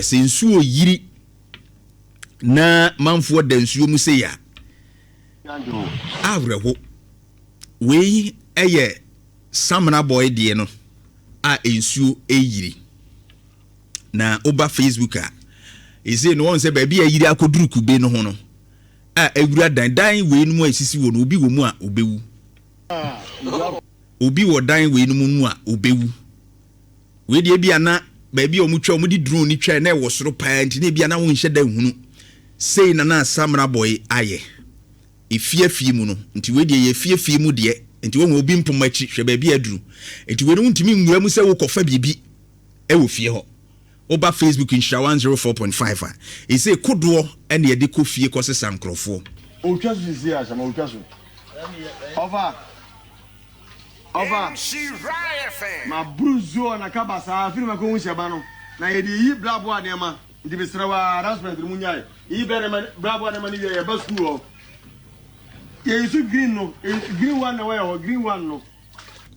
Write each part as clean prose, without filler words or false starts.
se nsuo yiri na manfo da nsuo mu se ya awreho we eye Samana boy de no a nsuo eyiri na oba Facebook a ese no won se ba bia yiri akoduru kube no ho no a ewura dan we no mu asisi wo no obi wo mu a obewu obi wo dan we no mu a obewu we de bia na ba bia omutwa omudi drone ni twa na e wo soro pa nti na bia na won hye dan hunu sei na Samana boy aye efie mu no nti we de ye fie mu de nti wo obi mpomachi hwe ba bia aduru nti we no ntimi nwura mu se wo kofa bibi e wo fie ho oba Facebook Nhyira 104.5 a ese kodoɔ ene ye de ko fie ko sesa nkrofo otwa sisi a sama otwa so over Nhyira FM ma bruzo na kabasa afiri ma ko hu sheba no na ye de yi blabo adema ndi besrawa harassment mu nyai yi bere ma blabo adema ni ye ba school ye isu green no green one na we green one no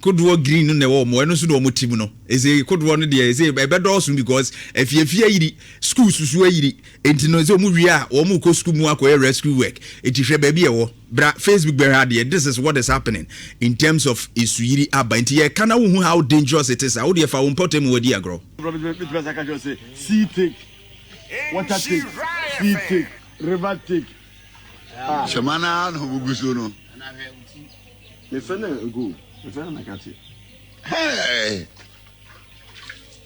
kodoɔ green no na wo mo eno so do mo tim no ese kodoɔ no de ese e be do so because efie yiri school susu yiri enti no ese mo wi a wo mo ko school mu akoye rescue work enti hwe ba bia wo bra Facebook be radio this is what is happening in terms of isu yiri aba enti ye kana wo hu how dangerous it is how dey fa wo important wo di agro sea take water take sea take river take Shamana no buguso no le fena go le fena na kati hey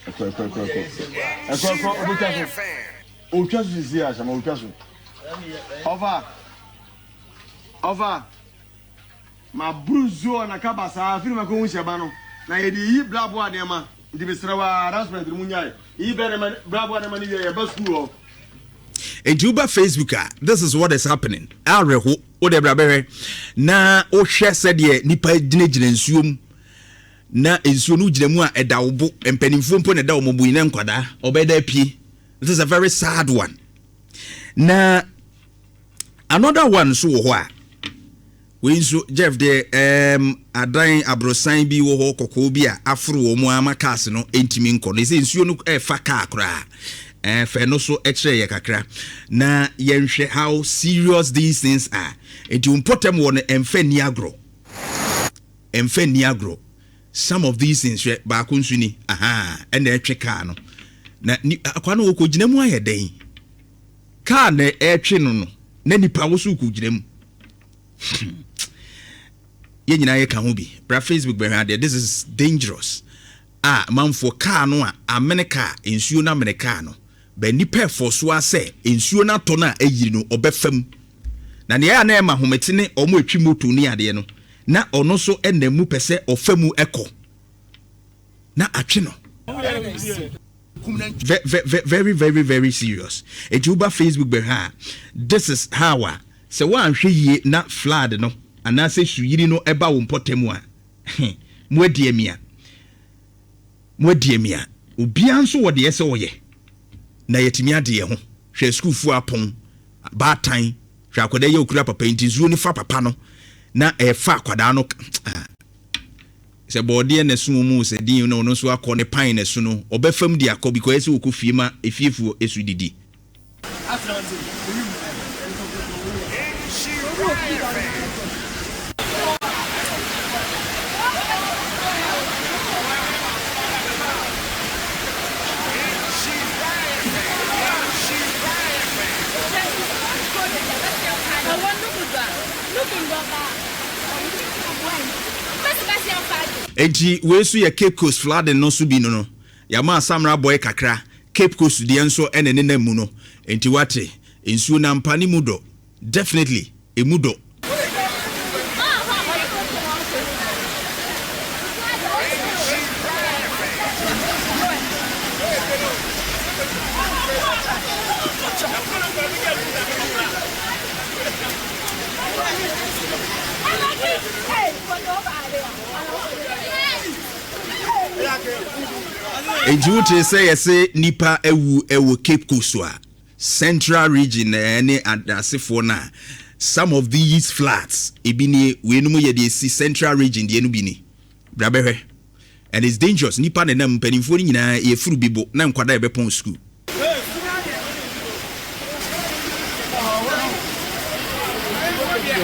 Eko obuta so otwa sisi a sama otwa so over ma bruzo na kabasa afiri ma ko hu sheba no na ye de yi blabo adema ndi besrawa harassment mu nyai yi bere ma blabo adema ni ye ba school Ejuba Facebook this is what is happening areho o de brabewe na o hwe sede nipa ginegine nsuom na nsuo no ginemu a eda wobo empanimfo mpo na da omobu ina nkwada obeda pie. This is a very sad one. Na another one so wo ho a we nso Jeff de adan abrosan bi wo ho kokko bi a afro wo mu amakas no entimi nko no se nsuo no fa ka akra fe no so ekre ye kakra na yenhwe how serious these things are. It important one emfa ni agro some of these things ba ko nsuni and etwe ka no na akwa no ko gina mu ayeden ka na etwe no na nipa wo so ko gina mu ye nyina ye ka ho bi bra Facebook be ha this is dangerous manfo ka no a America ensuo na America no be nipa for so ase ensuo na to na ayiri no obefam na ne ya na ema hometine omo atwi moto ni ade no na ono so enamu pese ofamu eko na atwe no very very very serious. Ejuba Facebook be ha this is how se wan hwe yie na flood no ana se suyiri no eba wo mpotemu a mo adiemia obia nso wo de yese wo ye na yetimi ade ye ho hwe school fu apon batan hwe akoda ye okura papa ntizuo ni fa papa no na fa akwada no se bode na su mu se din no no so akọ ne pan na su no obefam di akọ because wo ko fie ma efiefu esu didi Enti we su ye Cape Coast flooding no su bi no ya ma Samra boy kakra Cape Coast de enso ene ne namu no enti wate ensuo na mpani mudo definitely emudo Ejuti say nipa ewu Cape Coast Central region any adasefo na some of these flats ebini we no ye dey see Central region dey no bi ni brabehwe and it's dangerous nipa na mpanimfo ni nyina ye furu bibo na nkwada ebe pon school Hey.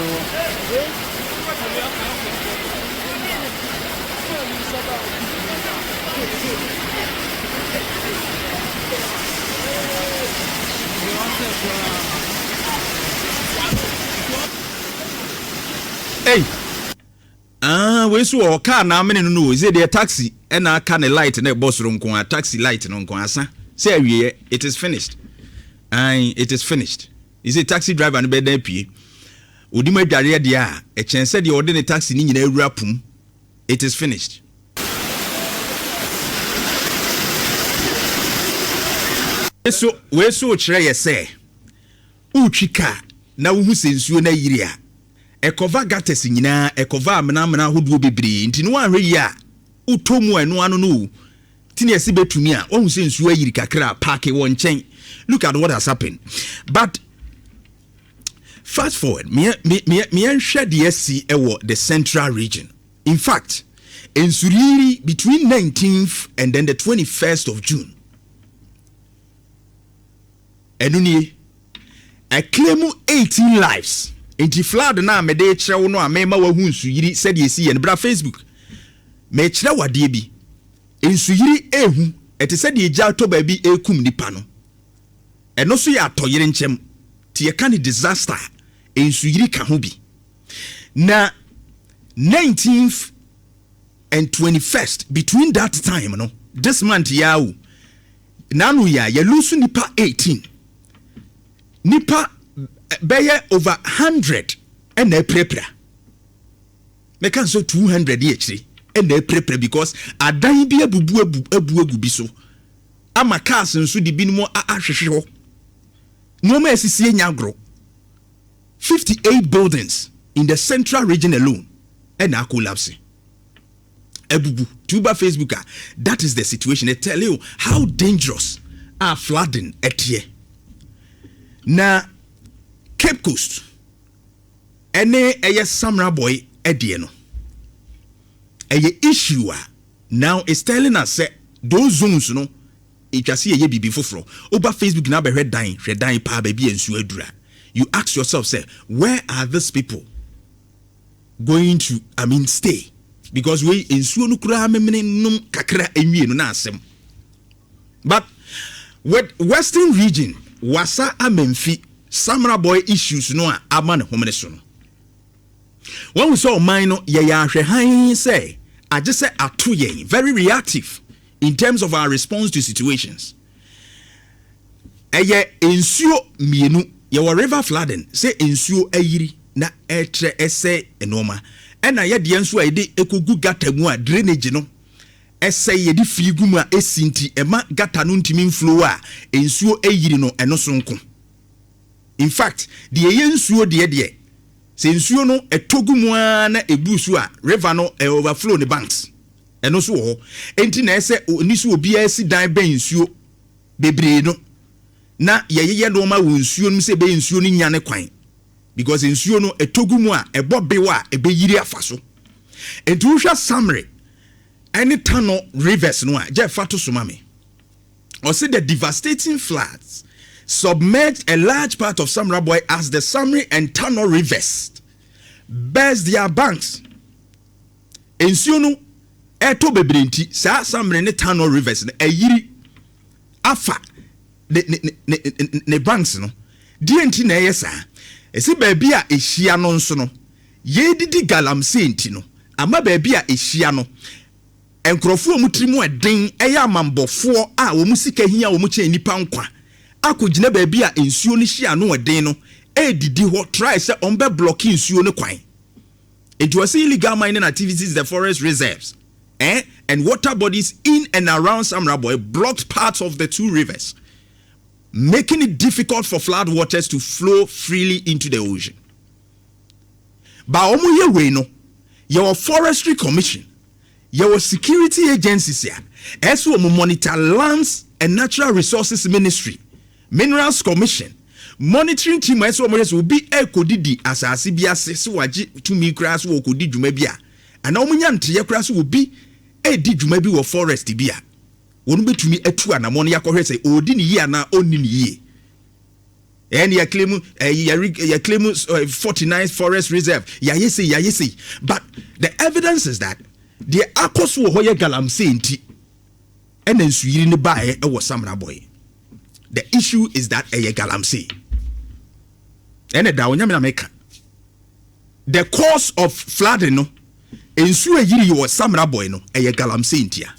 We saw car na mene no is it the taxi and I can a light na boss room kon taxi light no kon asa. Say we it is finished. It is finished. Is it taxi driver no be dey pie. Odi ma dware de a chance de ordinary taxi ni nyina awura pum. It is finished. So we so kire ye say utwika na wo hu sensuo na yiri a ekova gates nyina ekova amena hodo bebre nti no anhwe yi a utomu eno ano no tini esi betumi a wo hu sensuo yiri kakra park won chen. Look at what has happened. But fast forward me nhwe de esi ewo the central region. In fact, in Suriri between 19th and then the 21st of June. Enuni I claim 18 lives. Enti flood na me de kire no amema wa hu nsuyiri said yesi ye bra Facebook. Me kire wade bi. Nsuyiri ehu ete said ye gya to ba bi ekum nipa no. Eno so ya atoyere nchem. Ti ye kan disaster. Nsuyiri ka ho bi. Na 19th and 21st between that time no. This month yawo. Nanu ya ye lose nipa 18. Nipa beye over 100 and they prepare. Me can so 200 actually and they prepare because adan bi abubu bi so. Ama cars nso di bi mo ahwehwe ho. No ma esisi nyagro. 58 buildings in the central region alone and are collapsing. Ebubu tuba Facebook that is the situation. They tell you how dangerous are flooding at here. Na Cape Coast ene eye Samra boy edie no eye issue now is telling us say those zones no itwase eye bibi foforo over Facebook na be hwedan pa ba bi ensu adura. You ask yourself say where are these people going to stay, because we ensu no kura memene num kakra enwie no na asem. But with Western region wasa amemfi Samra boy issues no a amane homene so no. When we saw mine no ye ahwe han say I just say atoye very reactive in terms of our response to situations. Eye ensuo mienu ye were river flooding say ensuo ayiri na etre ese enoma ena ye de ensuo ede ekogu gata mu a drainage no ese ye de figu mu a esinti ema gata no ntimi flow a ensuo ayiri no eno so nko. In fact, the ensuo de se ensuo no etogu mu na ebusu a river no overflow the banks. Eno so ho. Enti na ese onisu obi asi dan ba ensuo bebre no. Na yeye no ma wo ensuo no se be ensuo no nya ne kwan. Because ensuo no etogu mu a ebo bewa ebe yiri afaso. Enti wo hwa Samre any tunnel rivers no a je fa to so mame. Or say the devastating floods submerged a large part of Samra boy as the Samri and Tano rivers burst their banks. Ensuo no eto bebrenti sa Samri ne Tano rivers ne ayiri afa ne banks no dienti na yesa esi baabi a ehia no nso no ye didi Galamsey enti no ama baabi a ehia no enkrofo omutirimu eden eya amambofo a wo musika hia wo mu che nipa nkwa akogina baabi a ensuo no hia no eden no edidi ho try say on be blocking ensuo no kwan. It was illegal mining activities the forest reserves and water bodies in and around Samra boy blocked parts of the two rivers, making it difficult for flood waters to flow freely into the ocean. Ba omo ye we no your forestry commission, your security agencies here, as we monitor lands and natural resources ministry, minerals commission, monitoring team as we will be ekodidi asase bia se waji tumi kra so okodi dwuma bia ana omunya nteye kra so will be edi dwuma bi wo forest bia wonu betumi atu anamon yakohwe se odi ni yi ana onni ni yi. And you claim 49th Forest Reserve. Yayesi. But the evidence is that the Akosu Hoya Galamsey inti and then Sweden buy a was Samra boy. The issue is that a Galamsey. And a Dawanyamina Meka. The cause of flooding no in Sue Yiri was Samra boy no a Galamsey intia.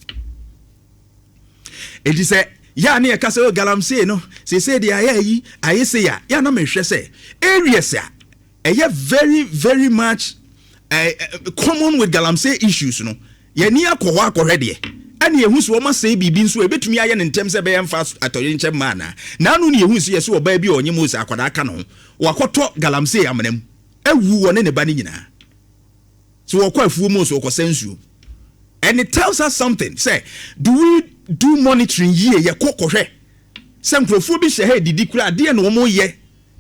It is a ya ne kase Galamsey no say the aye say ya na me hwe say areas ya very much common with Galamsey issues no ye ni akwa de and ye hu so ma say bibi nso ebetumi aye ne ntem se be yem fast atoye nche mana na anu ne hu so ye so oba bi onye mo se akwada aka no wakoto Galamsey amanam ewu wone ne ba ni nyina so wakwa afuo mo so okosensuo. And it tells us something. Say, do we do monitoring ye kokohwe? Some crofo bi shehe didi kura de na omo ye.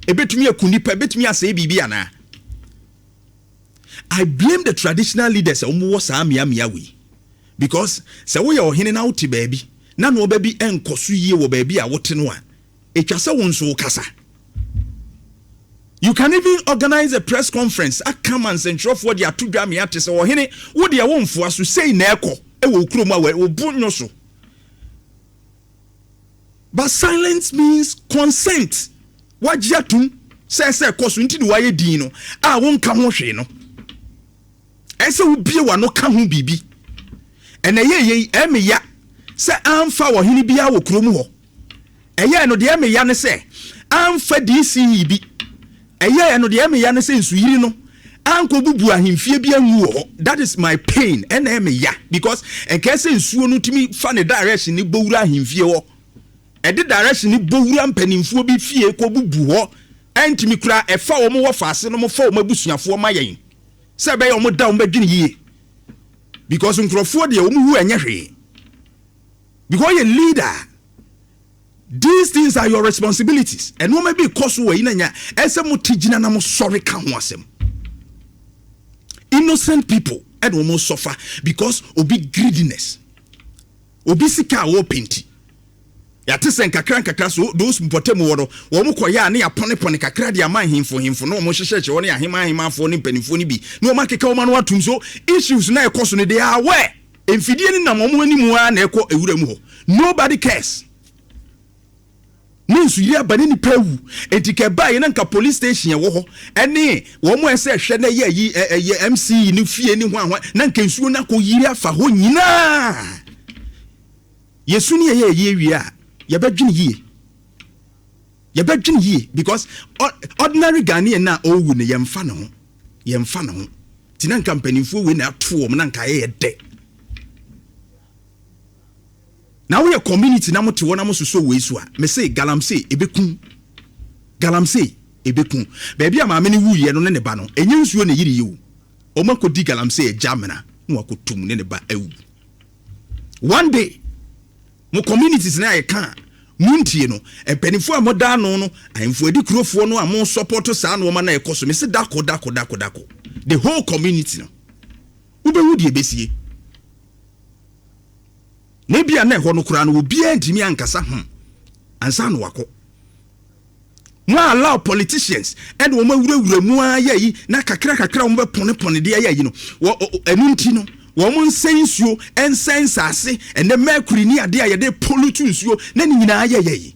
Ebetumi akunipa ebetumi ase bibi ana. I blame the traditional leaders omo wo saa mia we. Because say we ohene na uti baabi. Na no baabi enkoso ye wo baabi a wote no a. Etwase won so kasa. You can even organize a press conference. I come and send off what they are to me at so hene what they want for us to say na eko e wo kroma we obunyo so. But silence means consent. What jatum say koso nti ni waye din no a won ka ho hwe no. Ese wo bie wa no ka ho bibi. Ene ye eme ya say amfa wo hene bia wo krom ho. Eye no de eme ya ne say amfa DC bi. Eye no de eme ya ne say nsuyiri no anko bubu ahemfie bia nwu. That is my pain. Ene eme ya because enke say nsuo no timi fa ne direction ni bowura ahemfie ho. E de direction ni bowura mpanimfo bi fie ko bubu ho. Entimi kura e fa wo mo wo faase no mo fa wo mabusuafo ma yen. Se be yo mo da wo badwini yie. Because nkrofo de wo mu hu enye hwe. Because you leader, these things are your responsibilities. And no maybe cause we inanya ese mo tigina na mo sorry ka ho asem. Innocent people and almost suffer because obi greediness. Obi sika wo penti. Ya tesen kakra so those mpotemu wo mo koya na ya pone kakra de ama himfo no mo hyehye wo na ahema fo ni panifo ni bi no ma keka wo ma no atum so issues na ekoso ne they are where emfidie ni na mo animu a na ekọ ewura mu ho. Nobody cares. Means you abani ni pewu etike bae na nka police station wo ho ene wo mo ese hwe na ye MC ni fie ni ho na nka nsuo na ko yiri afa ho nyina yesu ni ye wi a ye badwini yie because ordinary Ghanaian na owu ne yemfa ne ho tina nka mpanimfo we na ato wo na nka ye de. Now we are community na mote wona mo so we so a me say Galamsey ebekun baby ama me ni wuye no ne ba no enye nsuo ne yiri yiwu o makodi Galamsey ejamena no akotum ne ba awu. One day mo communities na ye kan muntie no empanifo a moda no ahemfo edi kurofo no a mo support sa no ma na ekoso me say dako the whole community no ube wudi ebesie nebia na ho no kura no obi antimi ankasa ansa no wako mo allow politicians and wo mawurawura mu ayi na kakra wo bepone de ayi no enu nti no wo mo nsensuo ensensase and the mercury ni ade aye de pollute nsuo na ni nyina ayi.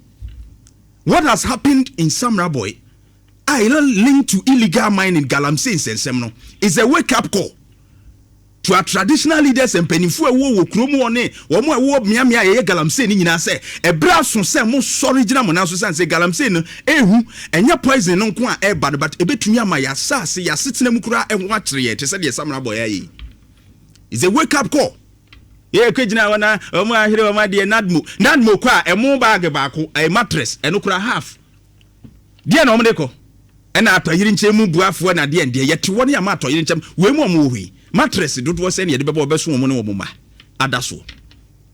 What has happened in Samra Boy I linked to illegal mining Galamsey sensem no is a wake up call to our traditional leaders and penifo wo kromu one wo mo wo miamia ye Galamsey ni nyina se e bra so se mo sorry gina mo na so say Galamsey no ehu enya poison no nko a e bad but ebetumi ama ya sase ya setena mu kura e ho akere ye te se de Samra Boy ayi is a wake up call. Ye kwegina wana o mo ahire o ma de nadmo kwa e mo bag baako e mattress e no kura half de na o mo de ko e na atoyiri nchemu buafo na de ye te woni ama atoyiri nchem we mo mo hui mattress dodo se ne de bebo obeso mo ne wo mo ma adaso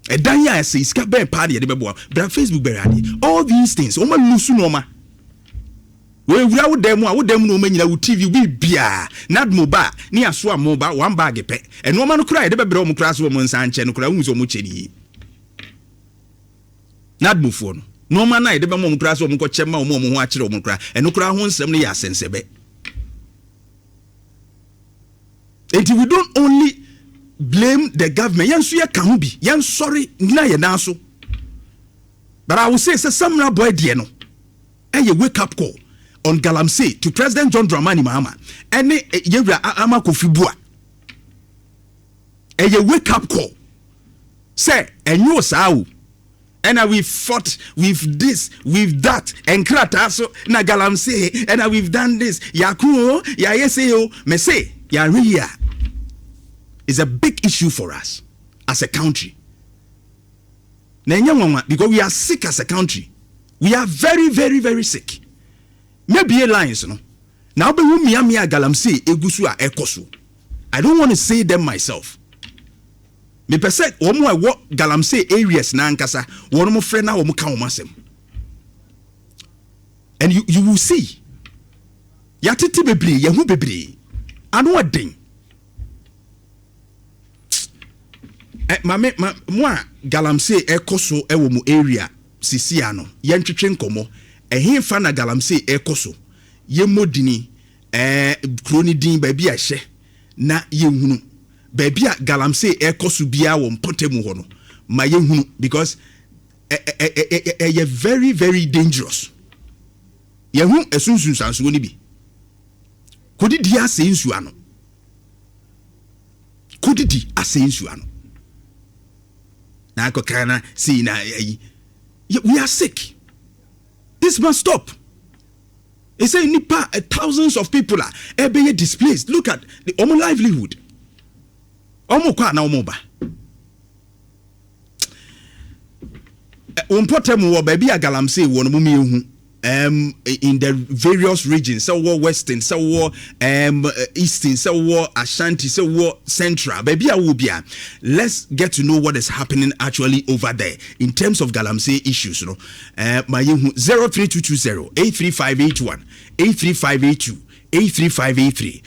e dan ya se iska ben pa de bebo bra Facebook berade all these things o ma lusu no ma we wura wo dem no ma nyina wo TV bi bia nadmo ba ni aso am ba one bag pe e no ma no kura de bebere o mo kura so mo nsa nche no kura hu so mo cheri nadmo fo no no man na de be mo kra so mo ko chema mo ho akire mo kra eno kra ho nsem no ya sensebe. And we don't only blame the government. Yan suya kahubi. Yan sorry na ye naso. But I will say some boy die no. A wake up call on Galamsey to President John Dramani Mahama. Ene yewra ama kofibua. A wake up call. Say enyo sao. And we've fought with this, with that, and krataso na Galamsey, and we've done this. Yakuo, ya yeseo, me say, ya ria. Is a big issue for us as a country. Because we are sick as a country. We are very, very, very sick. Maybe lines, no. Now be Miami Galamsey egusua ekosu. I don't want to say them myself. Me per se omo I work Galamsey areas na nkasa one mo friend na omo ka omasem. And you will see. Ya titi bebre, ya hu bebre. Anu adin. Moi Galamsey ekoso ewo mu area sisia no ye ntwetwe nkomo ehemfa na Galamsey ekoso ye modini kroni din ba bi a hye na ye hunu ba bi a Galamsey ekoso bia wo mpotemu ho no ma ye hunu because ye very very dangerous ye hu esunsun sanso ni bi kodi di asensu ano kodi di asensu ano. We are sick. This must stop. They say Nipa, thousands of people are being displaced. Look at the livelihood. Omo kwa na omo ba. Umpotem wo baby a Galamsey wo no mu ehu. In the various regions, so war western, so war eastern, so war Ashanti, so war central. Baby, let's get to know what is happening actually over there in terms of Galamsey issues. You know, my 03220 83581 83582 83583